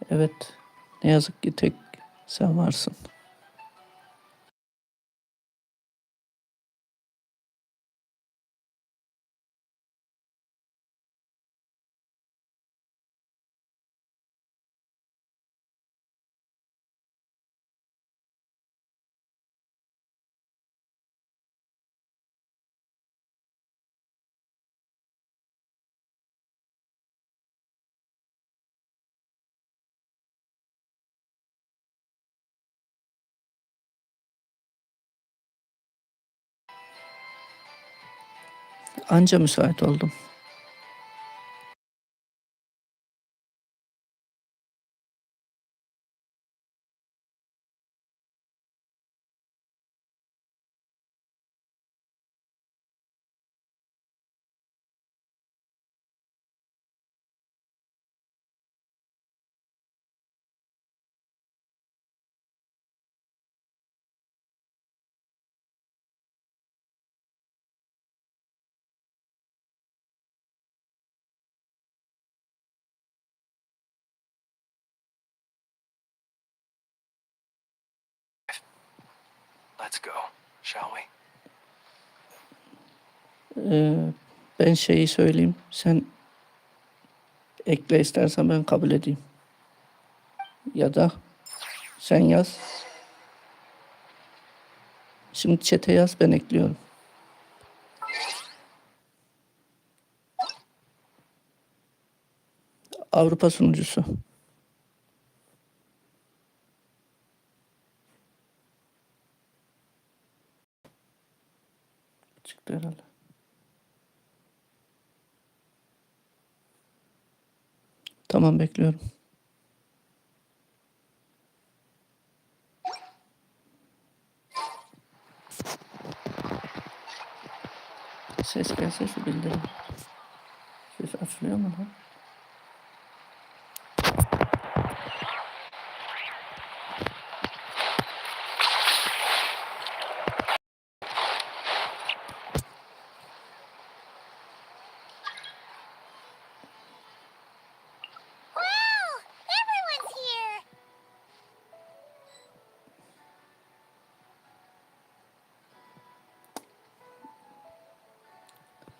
Evet. Ne yazık ki tek sen varsın. Anca müsait oldum. Let's go, shall we? Ben şeyi söyleyeyim. Sen ekle istersen ben kabul edeyim. Ya da sen yaz. Şimdi chat'e yaz, ben ekliyorum. Avrupa sunucusu. Çıktı herhalde. Tamam, bekliyorum. Ses gelse şu bildirim. Ses açılıyor mu lan?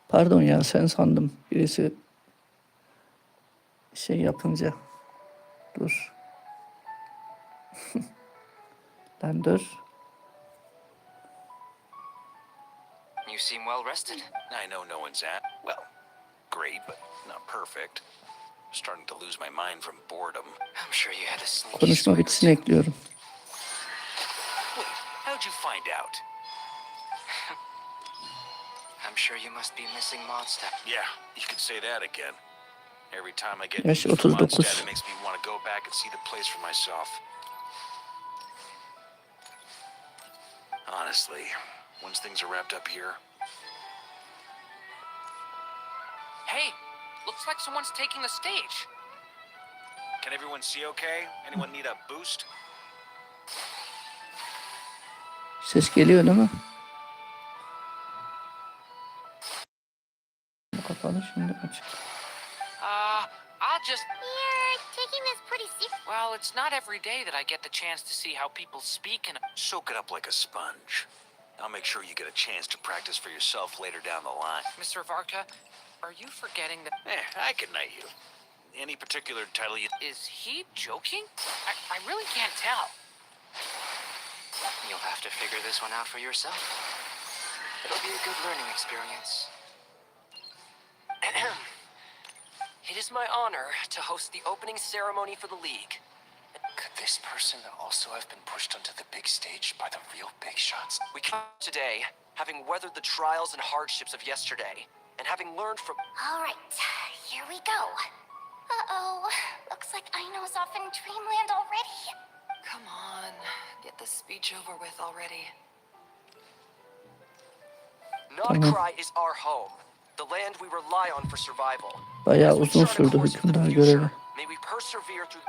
Pardon ya, sen sandım. Birisi şey yapınca. Dur. Lan dur. You seem well rested. I know no one's at. Well, great, but not perfect. Starting to lose my mind from boredom. I'm sure you had a sneaky Konuşma swing or bitsin two. ekliyorum. Wait, how'd you find out? I'm sure you must be missing Mondstadt. Yeah, you could say that again. Every time I get Yaş news from 39. Mondstadt, it makes me want to go back and see the place for myself. Honestly, once things are wrapped up here. Hey, looks like someone's taking the stage. Can everyone see okay? Anyone need a boost? Ses geliyor değil mi? Bu kapalı, şimdi açık. I'll just... You're taking this pretty serious. Well, it's not every day that I get the chance to see how people speak and... Soak it up like a sponge. I'll make sure you get a chance to practice for yourself later down the line. Mr. Varka, are you forgetting that... I can knight you. Any particular title you... Is he joking? I really can't tell. You'll have to figure this one out for yourself. It'll be a good learning experience. It is my honor to host the opening ceremony for the League. Could this person also have been pushed onto the big stage by the real big shots? We come today, having weathered the trials and hardships of yesterday, and having learned from... All right, here we go. Uh-oh, looks like Aino's off in dreamland already. Come on, get the speech over with already. Nodcry is our home. The land we rely on for survival. Bayağı As we uzun chart a sürdü course for the hükümdar future, görevi. may we persevere through...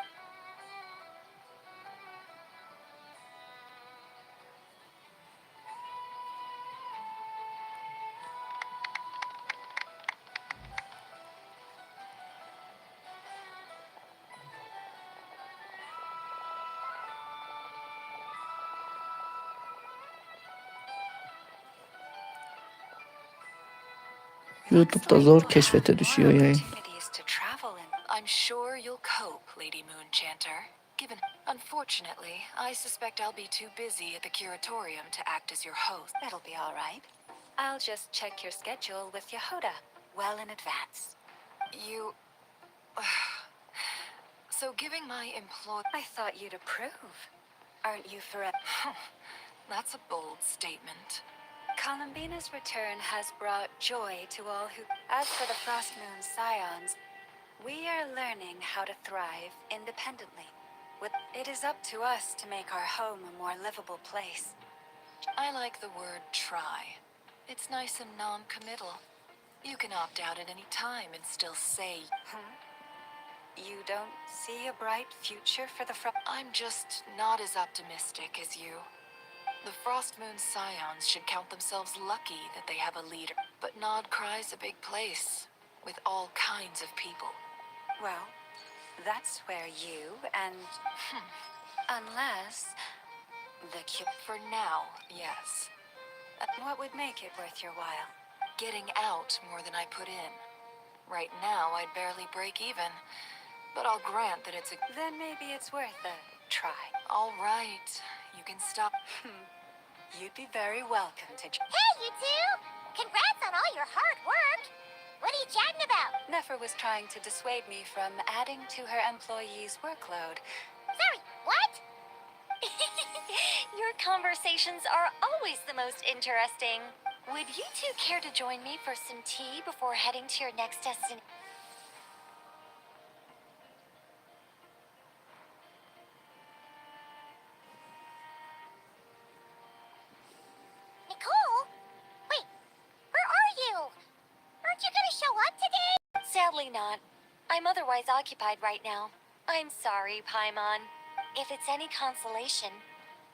YouTube'da zor keşfete düşüyor yayın. To travel in. I'm sure you'll cope, Lady Moonchanter. Given, unfortunately, I suspect I'll be too busy at the curatorium to act as your host. That'll be all right. I'll just check your schedule with Yehuda well in advance. You. So, giving my employ. I thought you'd approve. Aren't you forever? That's a bold statement. Columbina's return has brought joy to all who... As for the Frost Moon Scions, we are learning how to thrive independently. It is up to us to make our home a more livable place. I like the word try. It's nice and non-committal. You can opt out at any time and still say... You don't see a bright future for the I'm just not as optimistic as you. The Frost Moon Scions should count themselves lucky that they have a leader. But Nod Cry's a big place, with all kinds of people. Well, that's where you and... Unless... For now, yes. What would make it worth your while? Getting out more than I put in. Right now, I'd barely break even. But I'll grant that it's a... Then maybe it's worth a try. All right, you can stop. You'd be very welcome to... Hey, you two! Congrats on all your hard work! What are you chatting about? Nefer was trying to dissuade me from adding to her employees' workload. Sorry, what? Your conversations are always the most interesting. Would you two care to join me for some tea before heading to your next destination? Nicole? Wait, where are you? Aren't you gonna show up today? Sadly not. I'm otherwise occupied right now. I'm sorry, Paimon. If it's any consolation,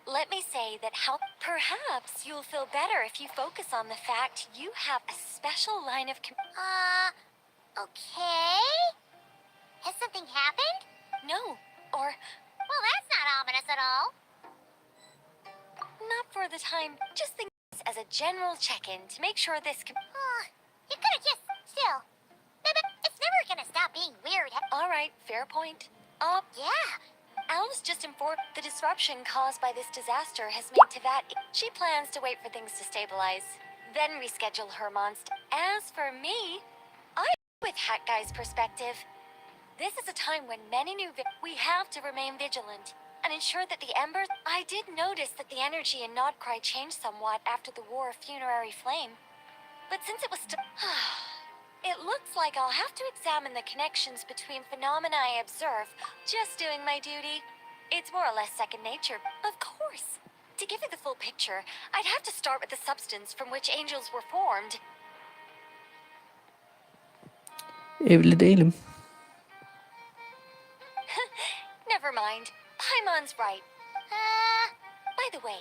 let me say that perhaps you'll feel better if you focus on the fact you have a special line of okay? Has something happened? No, or... Well, that's not ominous at all. Not for the time. Just think as a general check-in to make sure this can... you could've just... Still. It's never gonna stop being weird. All right, fair point. Yeah. Al's just informed the disruption caused by this disaster has made Tevat... She plans to wait for things to stabilize, then reschedule her monster. As for me, I with Hat Guy's perspective. This is a time when many new... We have to remain vigilant and ensure that the embers... I did notice that the energy in Nodcry changed somewhat after the War of Funerary Flame. But since it was still... It looks like I'll have to examine the connections between phenomena I observe. Just doing my duty. It's more or less second nature. Of course. To give you the full picture, I'd have to start with the substance from which angels were formed. Evli değilim. Never mind. Paimon's right. By the way,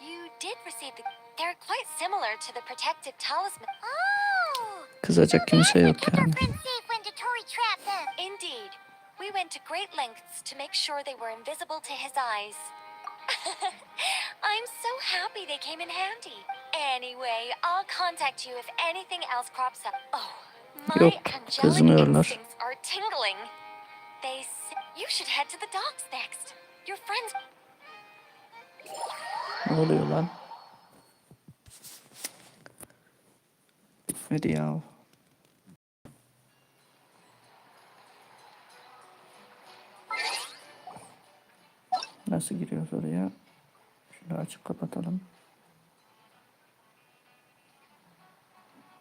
you did receive the... They're quite similar to the protective talisman. Oh! Kızacak kimse yok yani. Indeed. We went to great lengths to make sure they were invisible to his eyes. I'm so happy they came in handy. Anyway, I'll contact you if anything else crops up. Oh, my Yok, angelic kızmıyorlar. instincts are tingling. You should head to the docks next. Your friends... Ne oluyor lan? Bitmedi ya. Nasıl giriyoruz oraya? Şunu açıp kapatalım.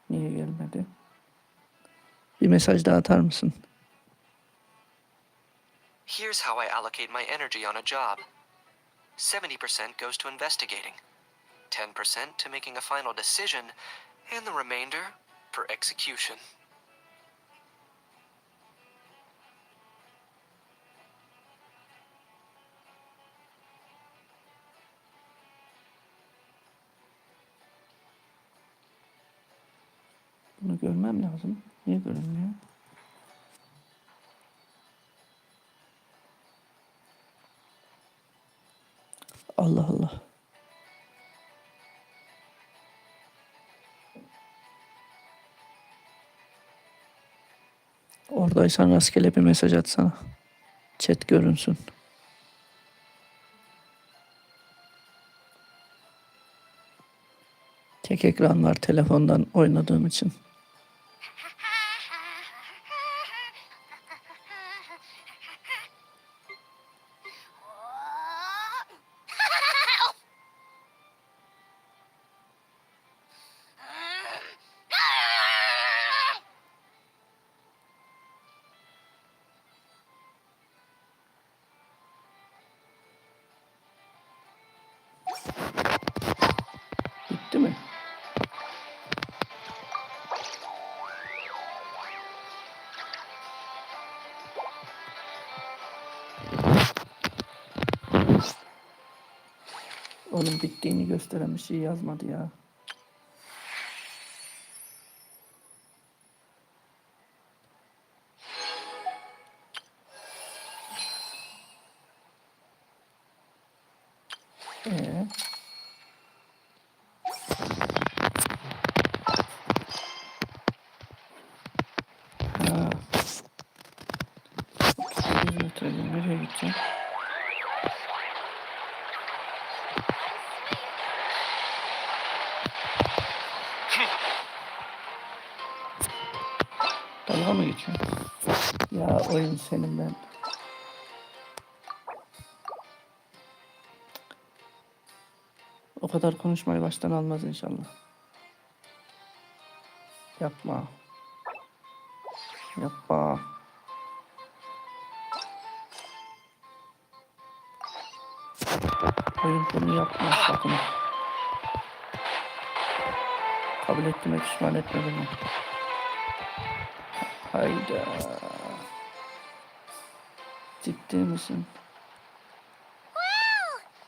Niye gelmedi? Bir mesaj daha atar mısın? Here's how I allocate my energy on a job. 70% goes to investigating, 10% to making a final decision, and the remainder for execution. Bunu görmem lazım. Niye görünmüyor? Allah Allah. Oradaysan rastgele bir mesaj atsana. Chat görünsün. Tek ekran var telefondan oynadığım için. Bitti mi? Oğlum bittiğini gösteren bir şey yazmadı ya. Ha. 38 metreden nereye gideceğim? Dalga mı geçiyorsun? Ya oyun senin ben. O kadar konuşmayı baştan almaz inşallah. Yapma. Yapma. Oyun bunu yapma sakın. Kabul ettiğime pişman etme beni. Hayda. Ciddi misin?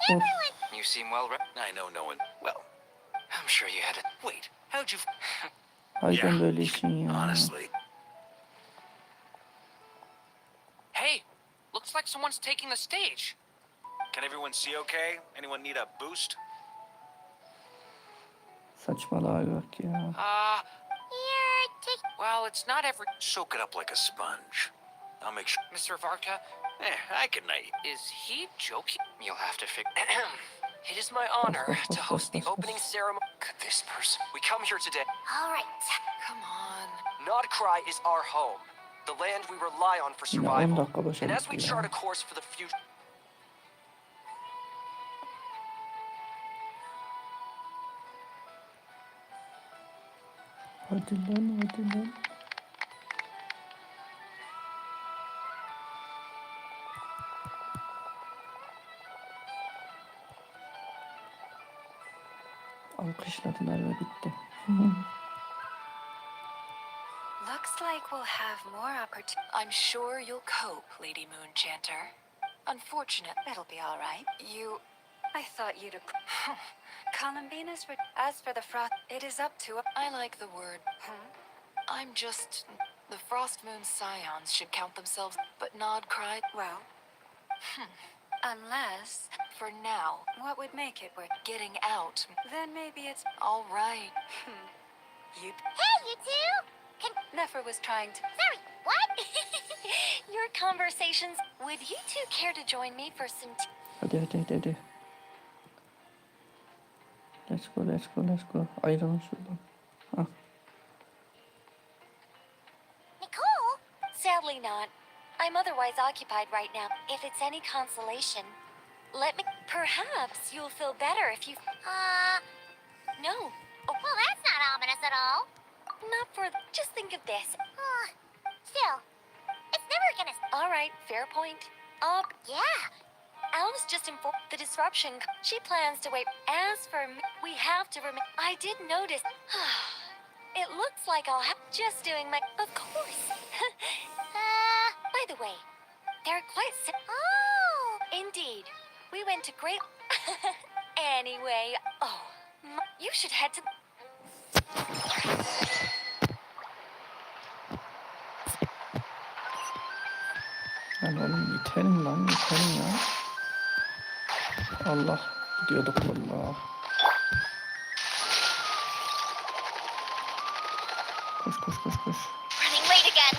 Of. You seem well I know no one. Well, I'm sure you had it. Wait, how'd you... Haydan böyle işin ya. Honestly. Hey, looks like someone's taking the stage. Can everyone see okay? Anyone need a boost? Saçmalığa bak ya. You're taking. Well, it's not every... Soak it up like a sponge. I'll make sure... Mr. Varka? I can... Is he joking? You'll have to figure. It is my honor to host the opening ceremony. This person. We come here today. All right. Come on. Nod Cry is our home, the land we rely on for Yine 10 survival. dakika başa And as we gitti chart ya. a course for the future. Hadi lan hadi lan. Alkışladılar ve bitti. Looks like we'll have more opportunities. I'm sure you'll cope, Lady Moonchanter. Unfortunate. It'll be all right. You... I thought you'd Columbina's as for the frost, it is up to I like the word. I'm just... The Frost Moon Scions should count themselves, but Nod cried, well, unless for now, what would make it worth? getting out. Then maybe it's All right. you. Hey, you two. Nefer was trying to. Sorry. What? Your conversations. Would you two care to join me for some? Hadi hadi hadi hadi. Let's go let's go let's go. Ayrılın şuradan. Ah. Nicole? Sadly not. I'm otherwise occupied right now. If it's any consolation, let me. Perhaps you'll feel better if you. No. Oh, well, that's not ominous at all. Not for. Just think of this. Still, it's never gonna. All right, fair point. Yeah. Al was just informed the disruption. She plans to wait. As for me, we have to remain. I did notice. It looks like I'll have just doing my. Of course. By the way, They're quite. oh. Indeed, we went to great. Anyway, you should head to. Lan oğlum yeterim lan yeterim ya. Allah gidiyorduk valla. Koş koş koş koş. Running late again.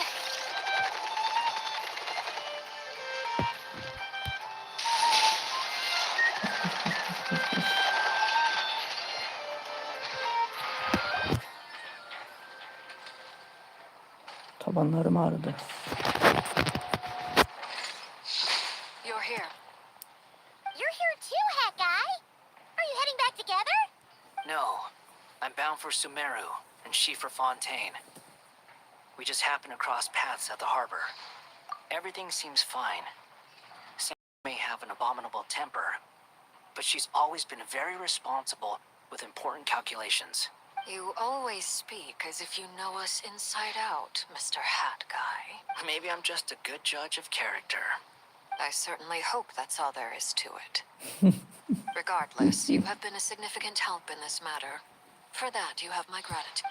Tabanlarım ağrıdı. You're here. You're here too, Hat Guy. Are you heading back together? No, I'm bound for Sumeru, and she for Fontaine. We just happened to cross paths at the harbor. Everything seems fine. Sam may have an abominable temper, but she's always been very responsible with important calculations. You always speak as if you know us inside out, Mr. Hat Guy. Maybe I'm just a good judge of character. I certainly hope that's all there is to it. Regardless, you have been a significant help in this matter. For that, you have my gratitude.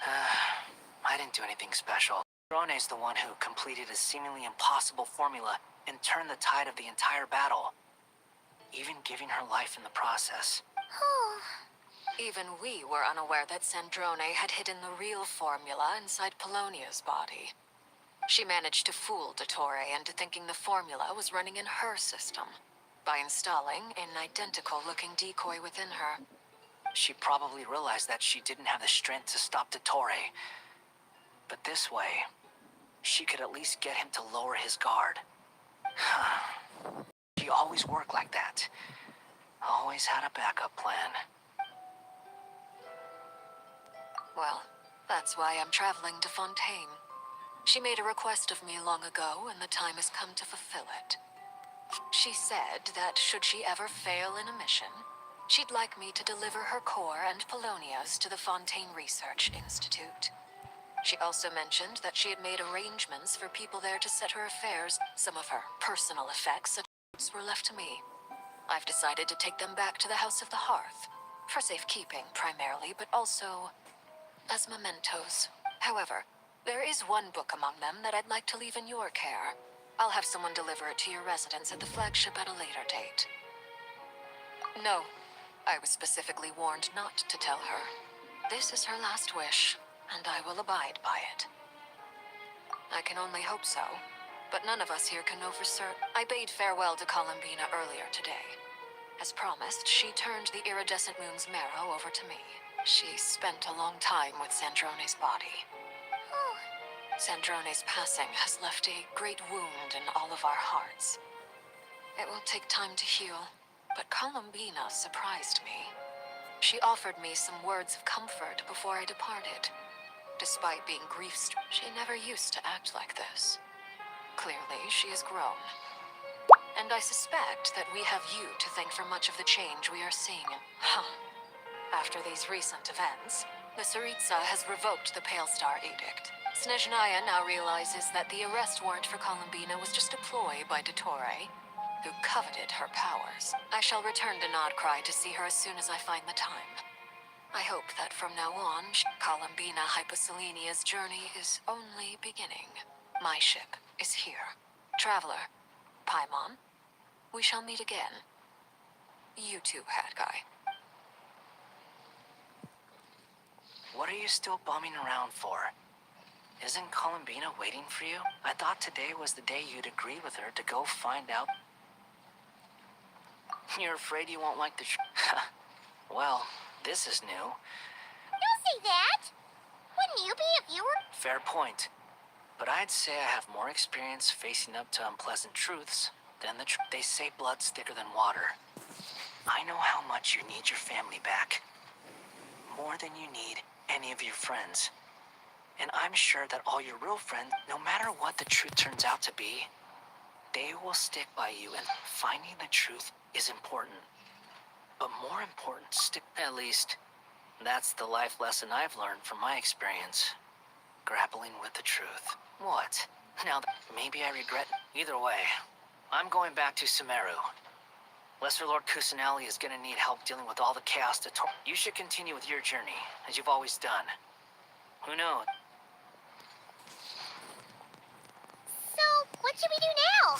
I didn't do anything special. Drone's the one who completed a seemingly impossible formula and turned the tide of the entire battle, even giving her life in the process. Even we were unaware that Sandrone had hidden the real formula inside Polonia's body. She managed to fool Dottore into thinking the formula was running in her system by installing an identical-looking decoy within her. She probably realized that she didn't have the strength to stop Dottore. But this way, she could at least get him to lower his guard. She always worked like that. Always had a backup plan. Well, that's why I'm traveling to Fontaine. She made a request of me long ago, and the time has come to fulfill it. She said that should she ever fail in a mission, she'd like me to deliver her core and Polonia's to the Fontaine Research Institute. She also mentioned that she had made arrangements for people there to set her affairs. Some of her personal effects were left to me. I've decided to take them back to the House of the Hearth, for safekeeping primarily, but also as mementos. However, there is one book among them that I'd like to leave in your care. I'll have someone deliver it to your residence at the flagship at a later date. No, I was specifically warned not to tell her. This is her last wish, and I will abide by it. I can only hope so, but none of us here can know for certain. I bade farewell to Columbina earlier today. As promised, she turned the iridescent moon's marrow over to me. She spent a long time with Sandrone's body. Sandrone's passing has left a great wound in all of our hearts. It will take time to heal, but Columbina surprised me. She offered me some words of comfort before I departed. Despite being grief-stricken, she never used to act like this. Clearly, she has grown. And I suspect that we have you to thank for much of the change we are seeing. After these recent events, the Tsaritsa has revoked the Pale Star Edict. Snezhnaya now realizes that the arrest warrant for Columbina was just a ploy by Dottore, who coveted her powers. I shall return to Nodcry to see her as soon as I find the time. I hope that from now on, Columbina Hyposelenia's journey is only beginning. My ship is here. Traveler, Paimon, we shall meet again. You too, Hat Guy. What are you still bumming around for? Isn't Columbina waiting for you? I thought today was the day you'd agree with her to go find out. You're afraid you won't like the Well, this is new. Don't say that! Wouldn't you be if you were... Fair point. But I'd say I have more experience facing up to unpleasant truths than the truth. They say blood's thicker than water. I know how much you need your family back. More than you need any of your friends. And I'm sure that all your real friends, no matter what the truth turns out to be, they will stick by you, and finding the truth is important. But more important, at least, that's the life lesson I've learned from my experience. Grappling with the truth. What? Now, maybe I regret. Either way, I'm going back to Sumeru. Lesser Lord Kusanali is gonna need help dealing with all the chaos to You should continue with your journey, as you've always done. Who knows? So, what should we do now?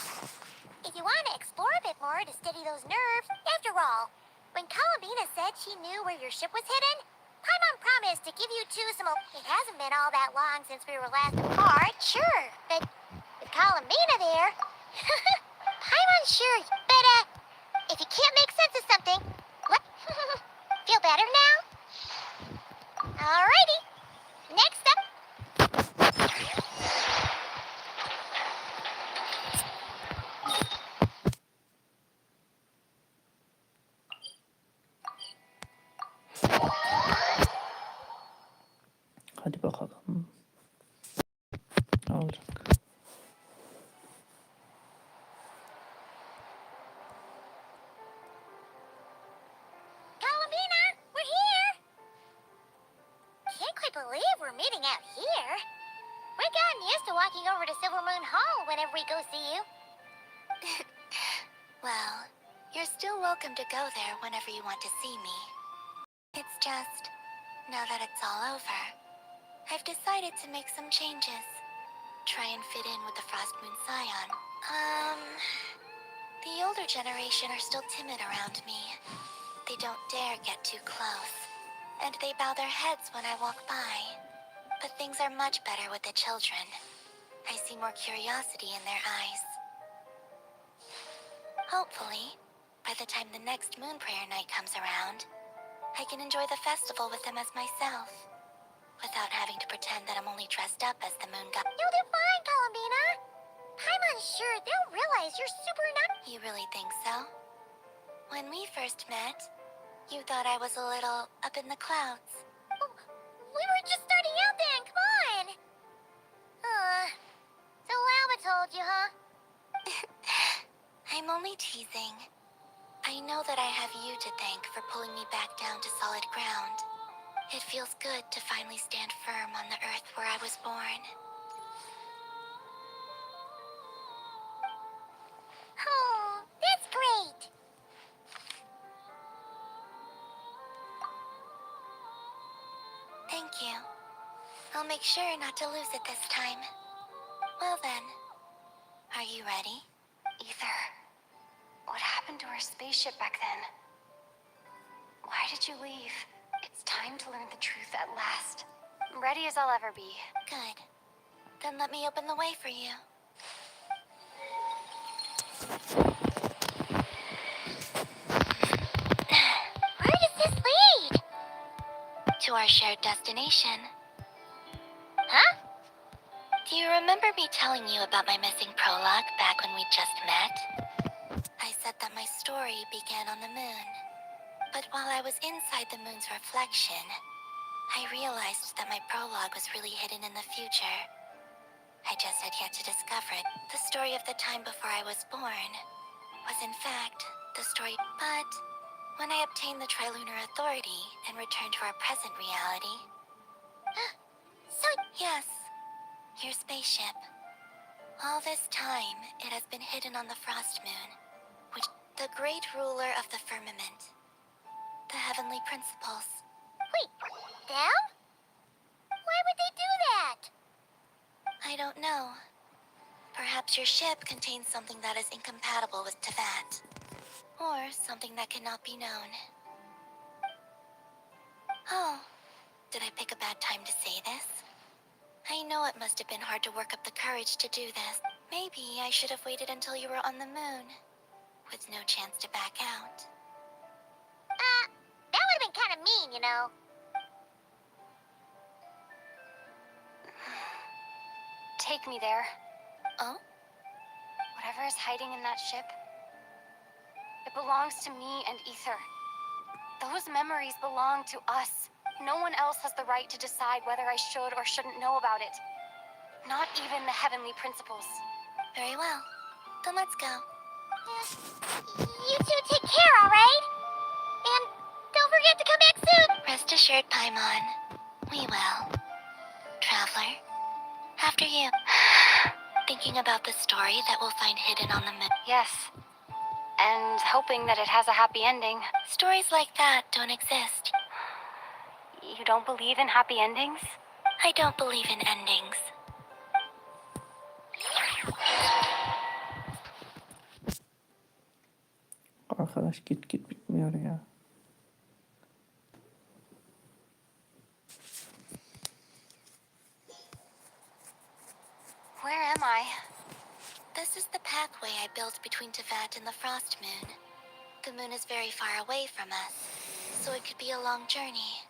If you want to explore a bit more to steady those nerves, after all, when Columbina said she knew where your ship was hidden, Paimon promised to give you two some... It hasn't been all that long since we were last apart, sure, but with Columbina there... Paimon's sure, but, if you can't make sense of something, what? Feel better now? Alrighty. Next up... believe we're meeting out here. We've gotten used to walking over to Silver Moon Hall whenever we go see you. Well, you're still welcome to go there whenever you want to see me. It's just, now that it's all over, I've decided to make some changes. Try and fit in with the Frost Moon Scion. The older generation are still timid around me. They don't dare get too close, and they bow their heads when I walk by. But things are much better with the children. I see more curiosity in their eyes. Hopefully, by the time the next Moon Prayer Night comes around, I can enjoy the festival with them as myself, without having to pretend that I'm only dressed up as the Moon God. You'll do fine, Columbina. Paimon's sure they'll realize you're super not. You really think so? When we first met, you thought I was a little up in the clouds. Oh, we were just starting out then, come on! So Alba told you, huh? I'm only teasing. I know that I have you to thank for pulling me back down to solid ground. It feels good to finally stand firm on the earth where I was born. Oh, that's great! Thank you. I'll make sure not to lose it this time. Well then, are you ready? Ether, what happened to our spaceship back then? Why did you leave? It's time to learn the truth at last. Ready as I'll ever be. Good. Then let me open the way for you. Where does this lead? To our shared destination. Huh? Do you remember me telling you about my missing prologue back when we just met? I said that my story began on the moon. But while I was inside the moon's reflection, I realized that my prologue was really hidden in the future. I just had yet to discover it. The story of the time before I was born was in fact the story. But when I obtained the Trilunar Authority and returned to our present reality... Yes, your spaceship. All this time, it has been hidden on the Frost Moon, which the great ruler of the firmament. The heavenly principles. Wait, them? Why would they do that? I don't know. Perhaps your ship contains something that is incompatible with Tevat. Or something that cannot be known. Oh, did I pick a bad time to say this? I know it must have been hard to work up the courage to do this. Maybe I should have waited until you were on the moon, with no chance to back out. That would have been kind of mean, you know. Take me there. Oh? Whatever is hiding in that ship, it belongs to me and Ether. Those memories belong to us. No one else has the right to decide whether I should or shouldn't know about it. Not even the heavenly principles. Very well. Then let's go. You two take care, alright? And don't forget to come back soon! Rest assured, Paimon. We will. Traveler, after you. Thinking about the story that we'll find hidden on the moon. Yes. And hoping that it has a happy ending. Stories like that don't exist. You don't believe in happy endings? I don't believe in endings. Arkadaş git git bitmiyor ya. Where am I? This is the pathway I built between Tevat and the Frost Moon. The moon is very far away from us, so it could be a long journey.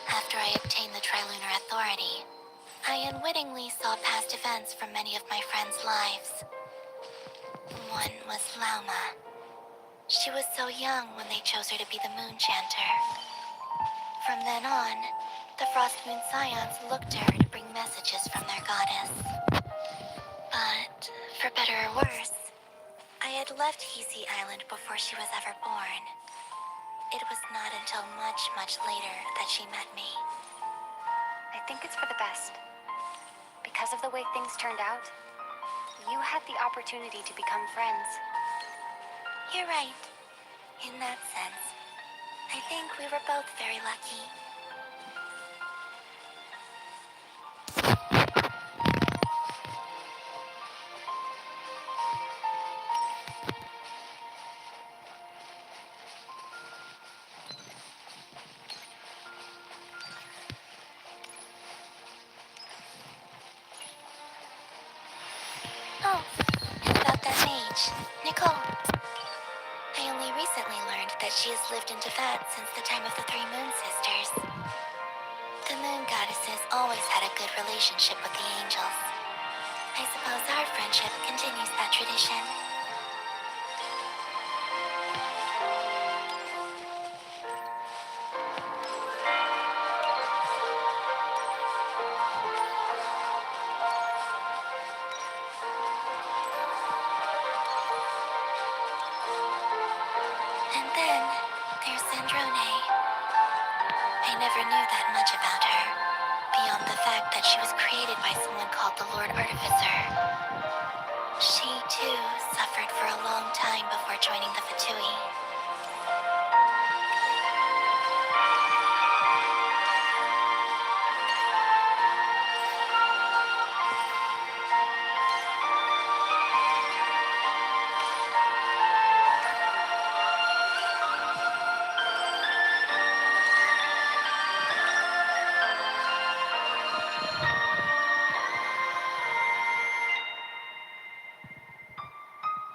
After I obtained the Trilunar Authority, I unwittingly saw past events from many of my friends' lives. One was Lauma. She was so young when they chose her to be the Moon Chanter. From then on, The Frost Moon Scions looked to her to bring messages from their goddess. But, for better or worse, I had left Hisi Island before she was ever born. It was not until much, much later that she met me. I think it's for the best. Because of the way things turned out, you had the opportunity to become friends. You're right. In that sense, I think we were both very lucky. Oh, and about that mage, Nicole. I only recently learned that she has lived in Teyvat since the time of the Three Moon Sisters. The Moon Goddesses always had a good relationship with the angels. I suppose our friendship continues that tradition. And then there's Sandrone. I never knew that much about her, beyond the fact that she was created by someone called the Lord Artificer. She, too, suffered for a long time before joining the Fatui.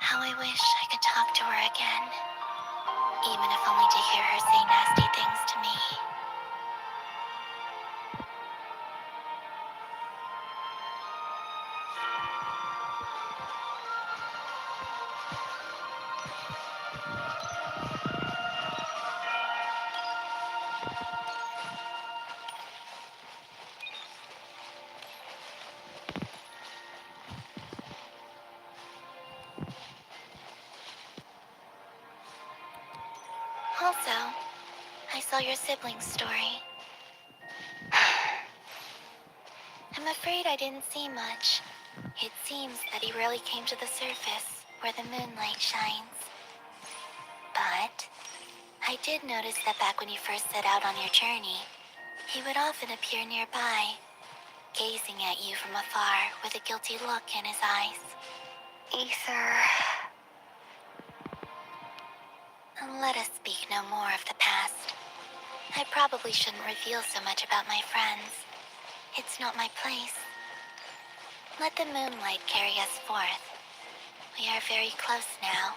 How I wish I could talk to her again, even if only to hear her say nasty things to me. Also, I saw your siblings' story. I'm afraid I didn't see much. It seems that he rarely came to the surface, where the moonlight shines. But I did notice that back when you first set out on your journey, he would often appear nearby, gazing at you from afar with a guilty look in his eyes. Ether. Let us speak no more of the past. I probably shouldn't reveal so much about my friends. It's not my place. Let the moonlight carry us forth. We are very close now.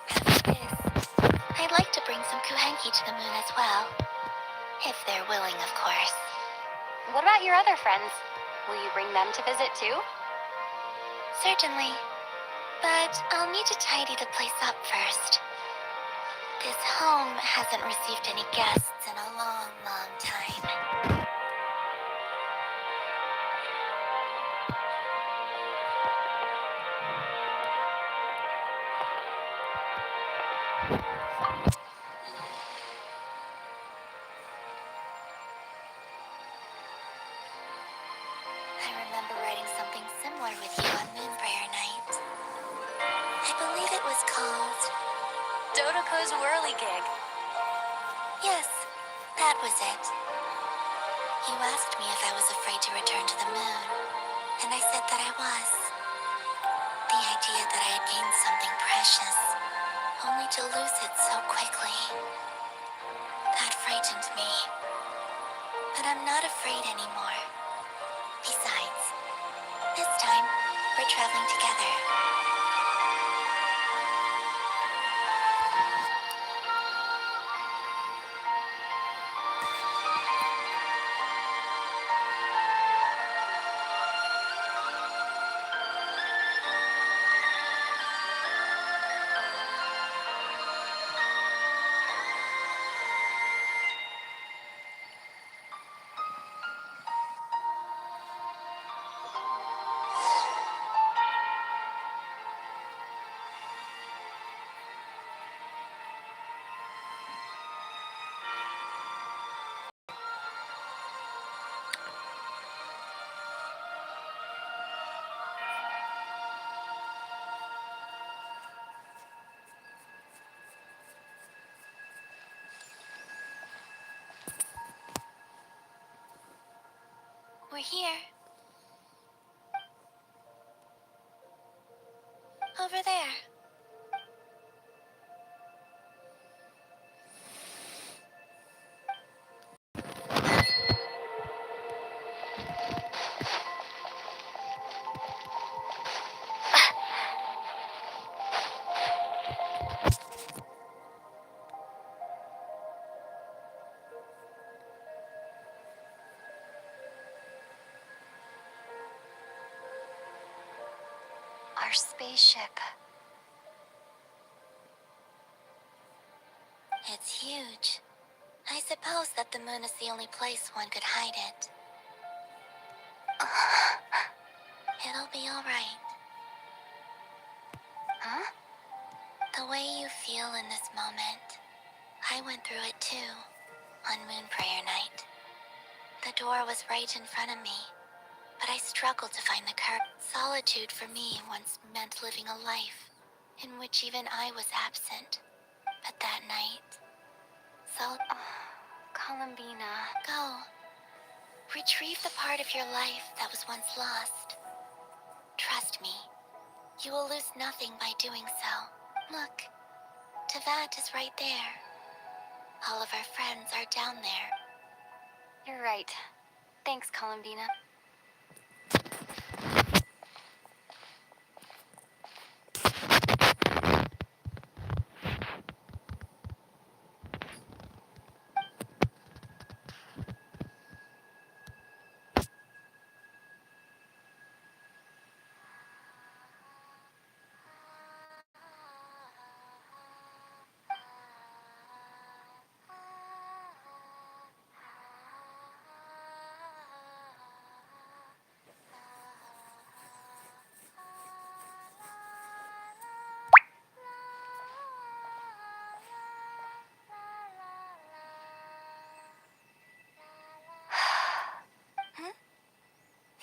After this, I'd like to bring some Kuhenki to the moon as well. If they're willing, of course. What about your other friends? Will you bring them to visit too? Certainly. But I'll need to tidy the place up first. This home hasn't received any guests in a long, long time. I remember writing something similar with you on Moonbriar Night. I believe it was called... Dodoko's Whirligig. Yes, that was it. You asked me if I was afraid to return to the moon, and I said that I was. The idea that I had gained something precious, only to lose it so quickly. That frightened me. But I'm not afraid anymore. Besides, this time, we're traveling together. We're here. Over there. Our spaceship. It's huge. I suppose that the moon is the only place one could hide it. It'll be alright. Huh? The way you feel in this moment, I went through it too, on Moon Prayer Night. The door was right in front of me, but I struggled to find the courage. Solitude for me once meant living a life in which even I was absent. But that night, Columbina, go. Retrieve the part of your life that was once lost. Trust me, you will lose nothing by doing so. Look, Tavat is right there. All of our friends are down there. You're right. Thanks, Columbina.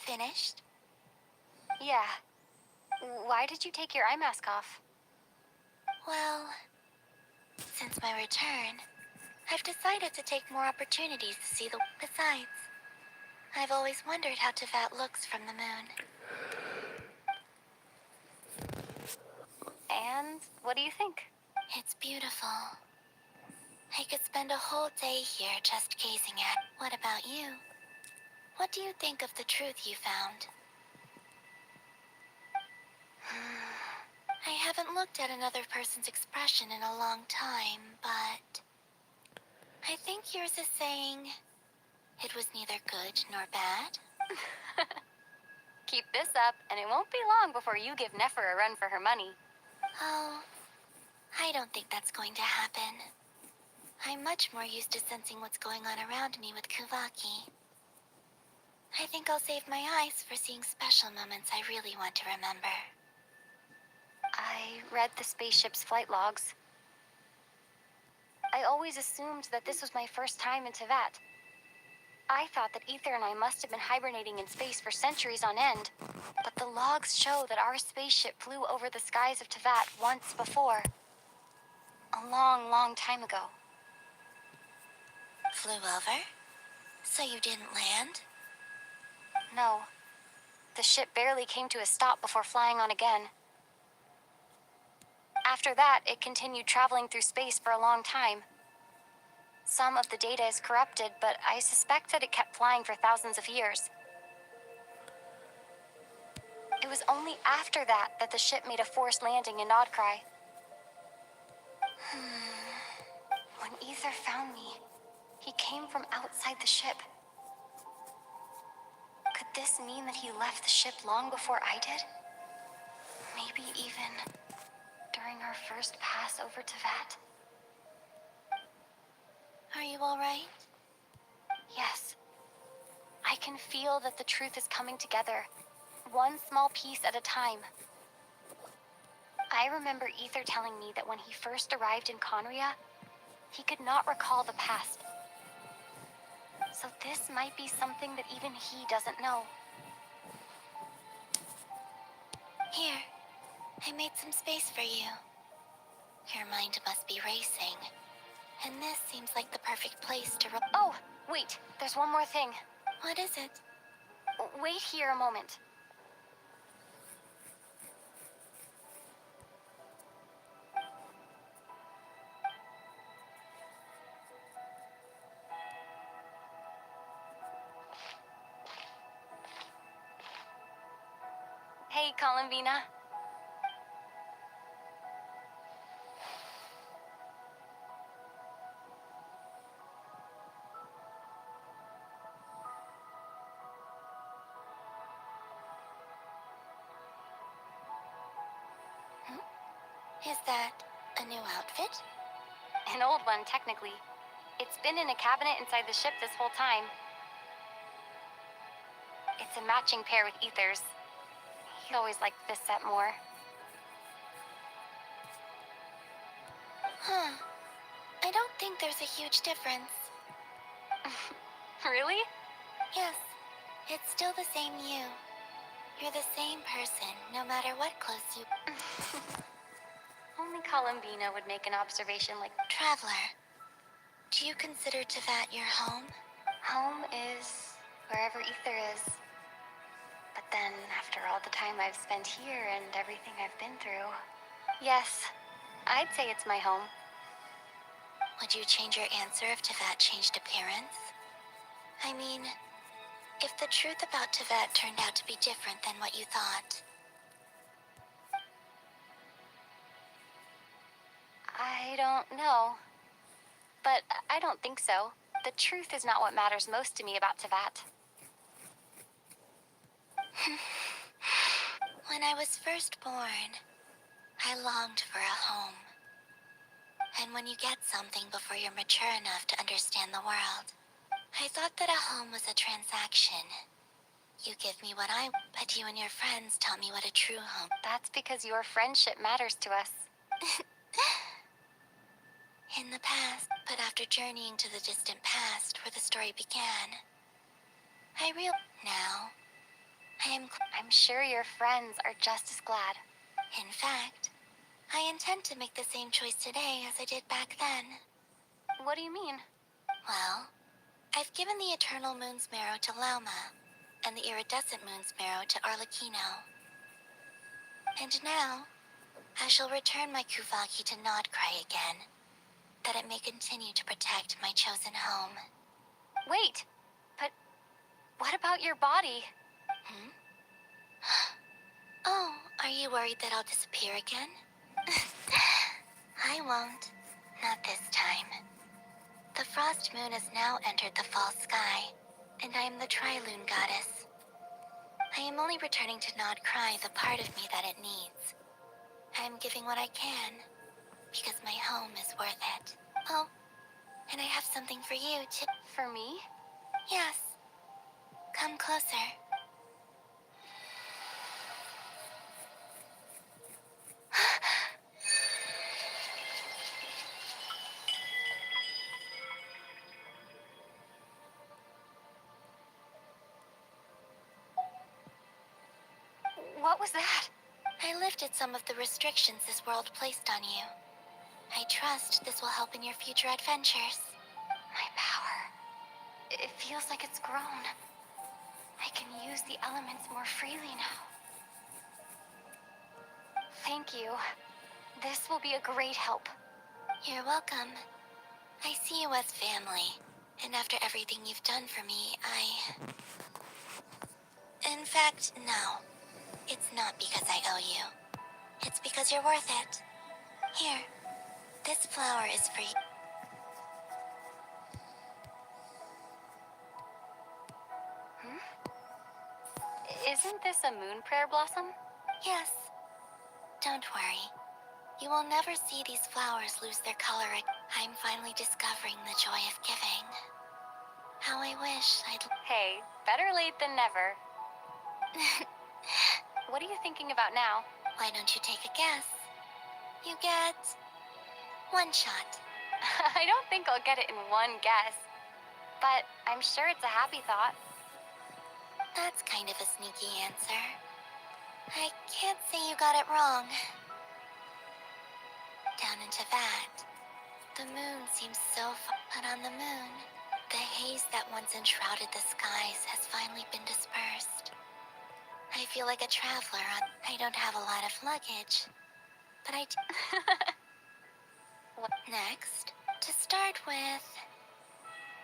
Finished? Yeah. Why did you take your eye mask off? Well, since my return, I've decided to take more opportunities to see the... Besides, I've always wondered how Tavat looks from the moon. And what do you think? It's beautiful. I could spend a whole day here just gazing at... What about you? What do you think of the truth you found? I haven't looked at another person's expression in a long time, but... I think yours is saying... It was neither good nor bad. Keep this up, and it won't be long before you give Nefer a run for her money. Oh, I don't think that's going to happen. I'm much more used to sensing what's going on around me with Kuvaki. I think I'll save my eyes for seeing special moments I really want to remember. I read the spaceship's flight logs. I always assumed that this was my first time in Tavat. I thought that Ether and I must have been hibernating in space for centuries on end, but the logs show that our spaceship flew over the skies of Tavat once before. A long, long time ago. Flew over? So you didn't land? No. The ship barely came to a stop before flying on again. After that, it continued traveling through space for a long time. Some of the data is corrupted, but I suspect that it kept flying for thousands of years. It was only after that that the ship made a forced landing in Nodcry. When Ether found me, he came from outside the ship. Could this mean that he left the ship long before I did? Maybe even during our first pass over Tavat? Are you alright? Yes. I can feel that the truth is coming together, one small piece at a time. I remember Ether telling me that when he first arrived in Conria, he could not recall the past. So this might be something that even he doesn't know. Here, I made some space for you. Your mind must be racing. And this seems like the perfect place to Oh, wait, there's one more thing. What is it? Wait here a moment. Hey, Columbina. Is that a new outfit? An old one, technically. It's been in a cabinet inside the ship this whole time. It's a matching pair with Ether's. He always liked this set more. Huh. I don't think there's a huge difference. Really? Yes. It's still the same you. You're the same person, no matter what clothes you... Only Columbina would make an observation like... Traveler, do you consider Tevat your home? Home is wherever Ether is. But then, after all the time I've spent here and everything I've been through... Yes, I'd say it's my home. Would you change your answer if Tevat changed appearance? I mean, if the truth about Tevat turned out to be different than what you thought... I don't know. But I don't think so. The truth is not what matters most to me about Tevat. When I was first born, I longed for a home. And when you get something before you're mature enough to understand the world, I thought that a home was a transaction. You give me what I want, but you and your friends taught me what a true home... That's because your friendship matters to us. In the past, but after journeying to the distant past where the story began, I now, I'm sure your friends are just as glad. In fact, I intend to make the same choice today as I did back then. What do you mean? Well, I've given the Eternal Moon's Marrow to Lauma, and the Iridescent Moon's Marrow to Arlecchino. And now, I shall return my Kuvaki to Nodcry again, that it may continue to protect my chosen home. Wait, but what about your body? Oh, are you worried that I'll disappear again? I won't. Not this time. The Frost Moon has now entered the fall sky, and I am the Trilune Goddess. I am only returning to Nodcry the part of me that it needs. I am giving what I can, because my home is worth it. Oh, and I have something for you, too. For me? Yes. Come closer. What was that? I lifted some of the restrictions this world placed on you. I trust this will help in your future adventures. My power. It feels like it's grown. I can use the elements more freely now. Thank you. This will be a great help. You're welcome. I see you as family. And after everything you've done for me, In fact, no. It's not because I owe you. It's because you're worth it. Here. This flower is for you. Isn't this a moon prayer blossom? Yes. Don't worry. You will never see these flowers lose their color. I'm finally discovering the joy of giving. How I wish I'd... Hey, better late than never. What are you thinking about now? Why don't you take a guess? You get... one shot. I don't think I'll get it in one guess. But I'm sure it's a happy thought. That's kind of a sneaky answer. I can't say you got it wrong. Down into that, the moon seems so far, but on the moon, The haze that once enshrouded the skies has finally been dispersed. I feel like a traveler. I don't have a lot of luggage, but I Next, to start with,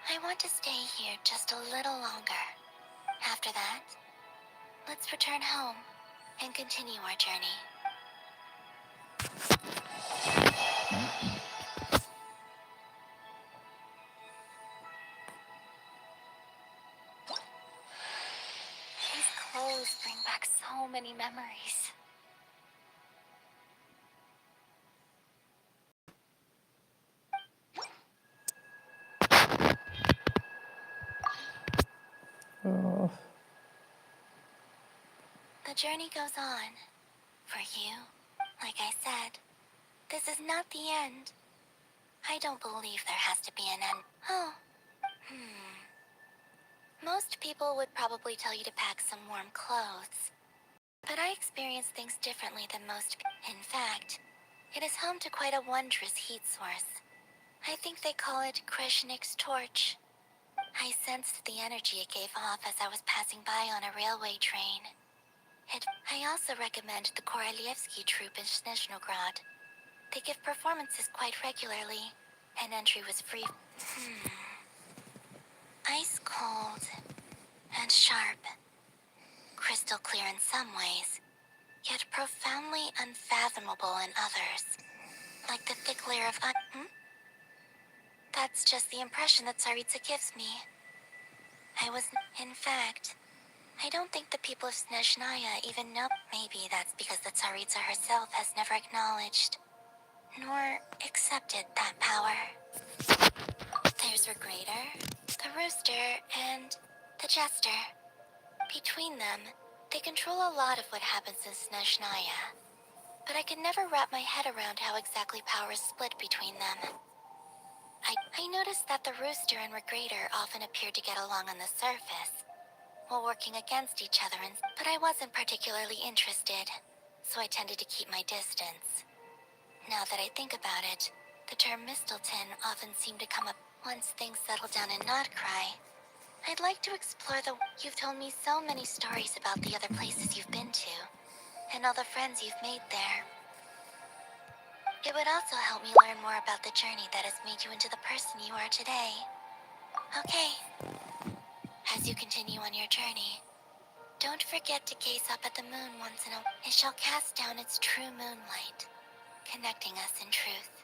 I want to stay here just a little longer. After that, let's return home and continue our journey. These clothes bring back so many memories. Oh, The journey goes on. For you, like I said, this is not the end. I don't believe there has to be an end. Oh. Most people would probably tell you to pack some warm clothes. But I experience things differently than most. In fact, it is home to quite a wondrous heat source. I think they call it Kreshnik's torch. I sensed the energy it gave off as I was passing by on a railway train. I also recommend the Korolievsky troupe in Snezhnograd. They give performances quite regularly, and entry was free. Ice cold and sharp. Crystal clear in some ways, yet profoundly unfathomable in others. Like the thick layer of That's just the impression that Tsaritsa gives me. In fact, I don't think the people of Snezhnaya even know. Maybe that's because the Tsaritsa herself has never acknowledged, nor accepted that power. There's Regrator, the Rooster, and the Jester. Between them, they control a lot of what happens in Snezhnaya. But I could never wrap my head around how exactly power is split between them. I noticed that the Rooster and Regrator often appeared to get along on the surface, while working against each other, but I wasn't particularly interested, so I tended to keep my distance. Now that I think about it, the term Mistelton often seemed to come up once things settled down in Nodcry. I'd like to explore You've told me so many stories about the other places you've been to, and all the friends you've made there. It would also help me learn more about the journey that has made you into the person you are today. Okay. As you continue on your journey, don't forget to gaze up at the moon once in a while. It shall cast down its true moonlight, connecting us in truth.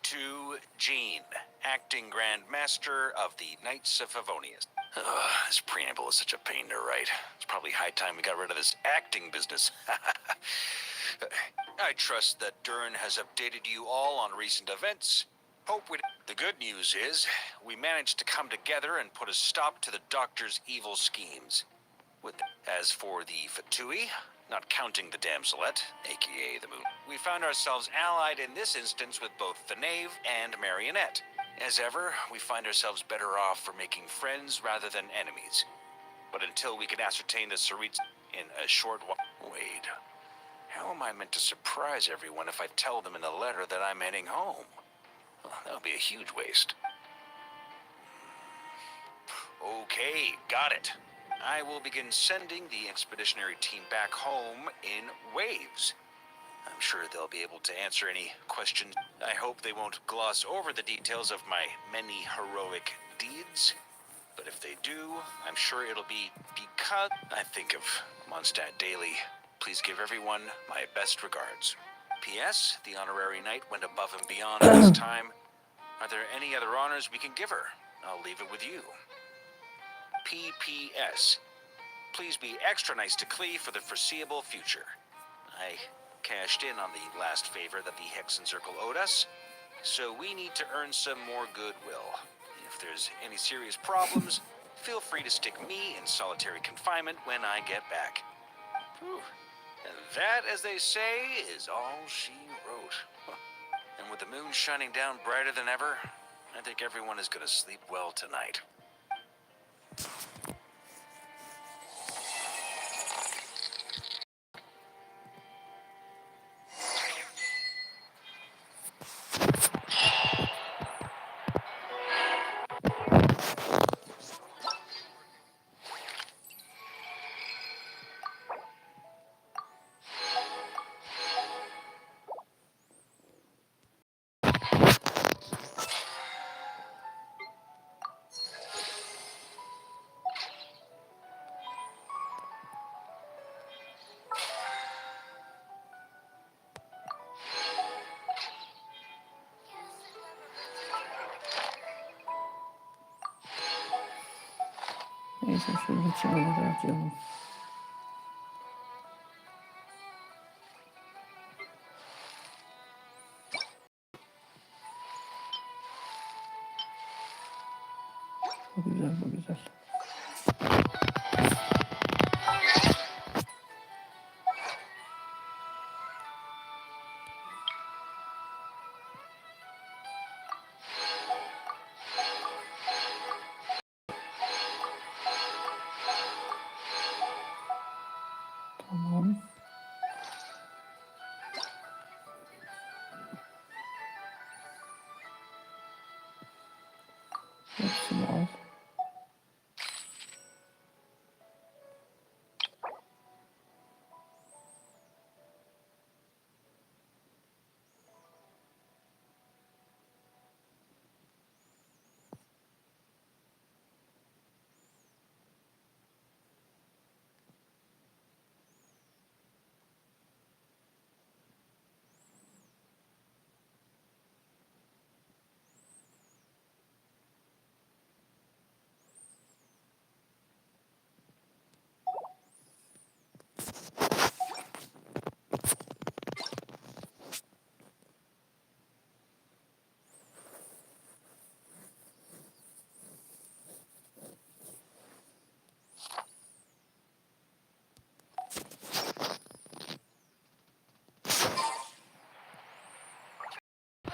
To Jean, acting Grand Master of the Knights of Favonius. This preamble is such a pain to write. It's probably high time we got rid of this acting business. I trust that Dern has updated you all on recent events. The good news is, we managed to come together and put a stop to the Doctor's evil schemes. As for the Fatui, not counting the Damselette, aka the Moon, we found ourselves allied in this instance with both the Knave and Marionette. As ever, we find ourselves better off for making friends rather than enemies. But until we can ascertain the Tsaritsa in a short while... Wait, how am I meant to surprise everyone if I tell them in a letter that I'm heading home? Well, that'll be a huge waste. Okay, got it. I will begin sending the expeditionary team back home in waves. I'm sure they'll be able to answer any questions. I hope they won't gloss over the details of my many heroic deeds. But if they do, I'm sure it'll be because I think of Mondstadt daily. Please give everyone my best regards. P.S. The honorary knight went above and beyond this time. Are there any other honors we can give her? I'll leave it with you. P.P.S. Please be extra nice to Klee for the foreseeable future. I cashed in on the last favor that the Hexen Circle owed us, so we need to earn some more goodwill. If there's any serious problems, feel free to stick me in solitary confinement when I get back. Whew. And that, as they say, is all she wrote. And with the moon shining down brighter than ever, I think everyone is going to sleep well tonight. Neyse şöyle çimenleri harcayalım. Bu güzel, bu güzel. Tamam. Hepsini al.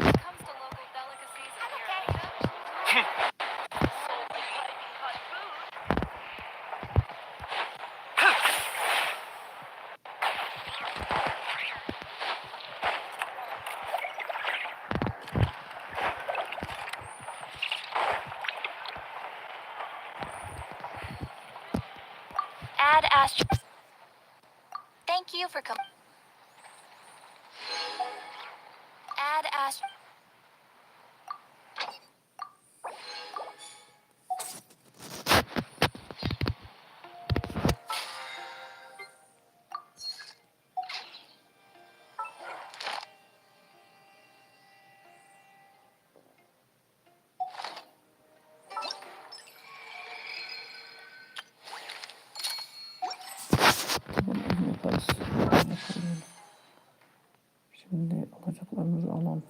Comes to local delicacies in your area. Add Astro. Thank you for coming. Add Astro. Tamam, onu yaparız. Yapalım. Şimdi alacaklarımızı alalım.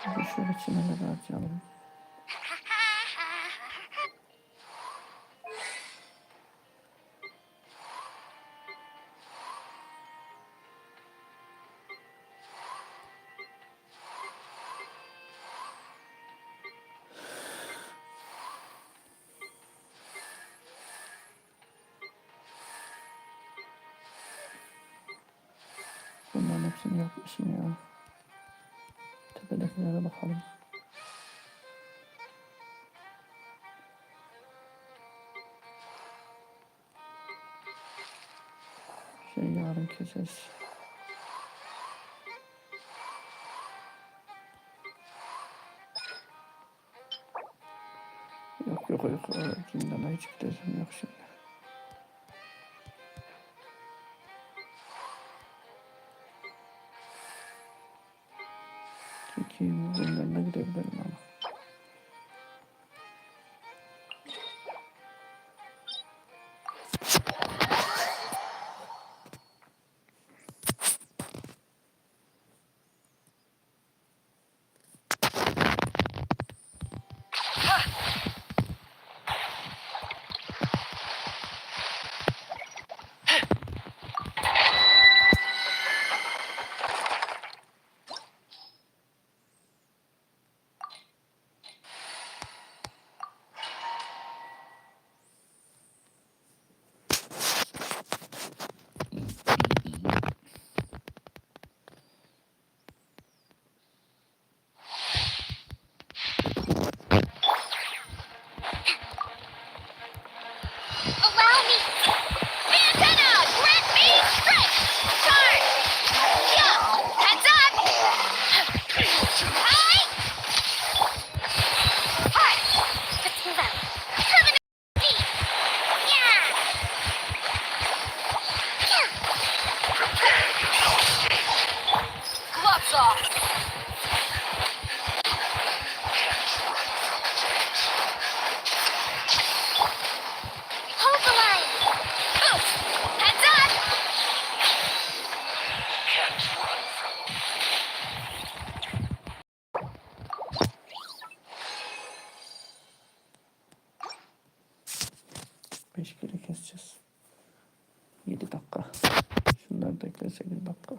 Şimdi şöyle çimenleri harcayalım. Bunların hepsini yapmışım ya. Tepedekilere bakalım. Yarın keseriz. Yok yok yok. Zindana hiç gidesim yok şimdi. Çekeyim zindanına gidebilirim ama. Allow me. Antenna! Grant me stretch! Charge! Yeah! Heads up! Hi! Hi! Let's move out. Coming deep! Yeah! Gloves off! Hold the line! Oof! Heads up! Beş kere keseceğiz. 7 dakika. Şunları da ekle 8 dakika.